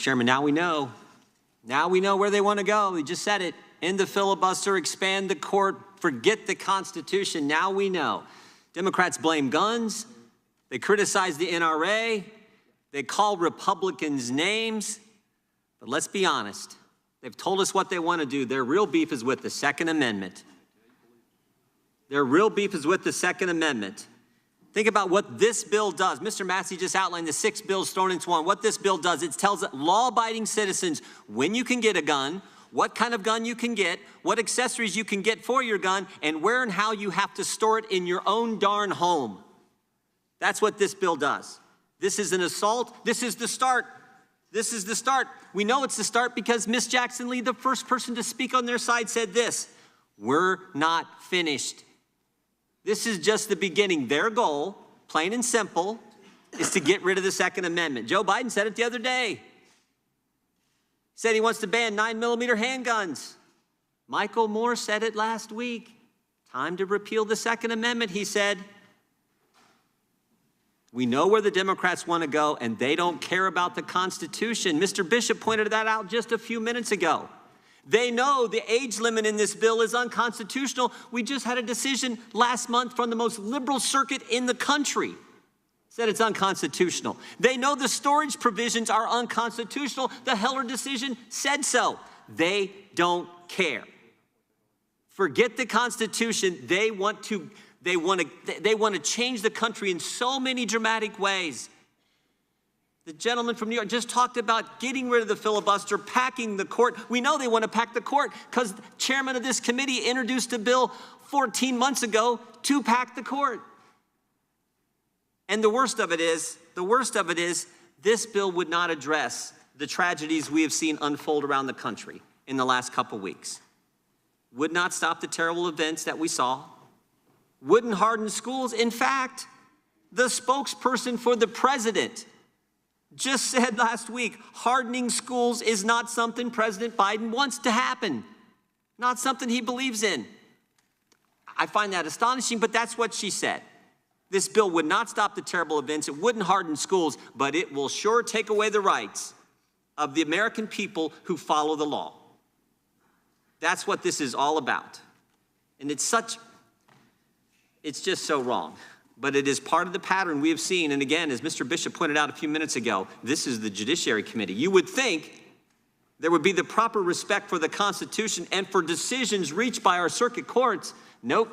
Chairman, now we know. Now we know where they want to go. We just said it. End the filibuster, expand the court, forget the Constitution. Now we know. Democrats blame guns. They criticize the NRA. They call Republicans names. But let's be honest. They've told us what they want to do. Their real beef is with the Second Amendment. Their real beef is with the Second Amendment. Think about what this bill does. Mr. Massey just outlined the 6 bills thrown into one. What this bill does, it tells law-abiding citizens when you can get a gun, what kind of gun you can get, what accessories you can get for your gun, and where and how you have to store it in your own darn home. That's what this bill does. This is an assault. This is the start. This is the start. We know it's the start because Ms. Jackson Lee, the first person to speak on their side, said this: we're not finished. This is just the beginning. Their goal, plain and simple, is to get rid of the Second Amendment. Joe Biden said it the other day. He said he wants to ban 9mm handguns. Michael Moore said it last week. Time to repeal the Second Amendment, he said. We know where the Democrats want to go, and they don't care about the Constitution. Mr. Bishop pointed that out just a few minutes ago. They know the age limit in this bill is unconstitutional. We just had a decision last month from the most liberal circuit in the country. Said it's unconstitutional. They know the storage provisions are unconstitutional. The Heller decision said so. They don't care. Forget the Constitution. They want to change the country in so many dramatic ways. The gentleman from New York just talked about getting rid of the filibuster, packing the court. We know they want to pack the court because the chairman of this committee introduced a bill 14 months ago to pack the court. And the worst of it is, this bill would not address the tragedies we have seen unfold around the country in the last couple weeks. Would not stop the terrible events that we saw. Wouldn't harden schools. In fact, the spokesperson for the president just said last week, hardening schools is not something President Biden wants to happen, not something he believes in. I find that astonishing, but that's what she said. This bill would not stop the terrible events. It wouldn't harden schools, but it will sure take away the rights of the American people who follow the law. That's what this is all about. And it's just so wrong. But it is part of the pattern we have seen. And again, as Mr. Bishop pointed out a few minutes ago, this is the Judiciary Committee. You would think there would be the proper respect for the Constitution and for decisions reached by our circuit courts. Nope.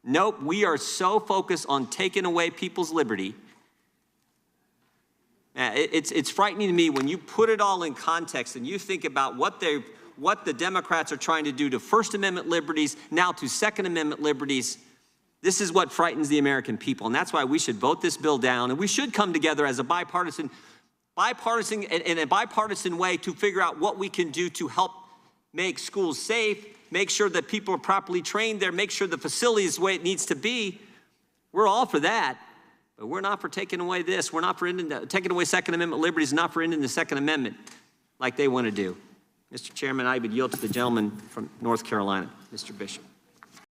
Nope. We are so focused on taking away people's liberty. It's frightening to me when you put it all in context and you think about what the Democrats are trying to do to First Amendment liberties, now to Second Amendment liberties. This is what frightens the American people, and that's why we should vote this bill down, and we should come together as a bipartisan in a bipartisan way to figure out what we can do to help make schools safe, make sure that people are properly trained there, make sure the facility is the way it needs to be. We're all for that, but we're not for taking away this. We're not for taking away Second Amendment liberties, not for ending the Second Amendment like they want to do. Mr. Chairman, I would yield to the gentleman from North Carolina, Mr. Bishop.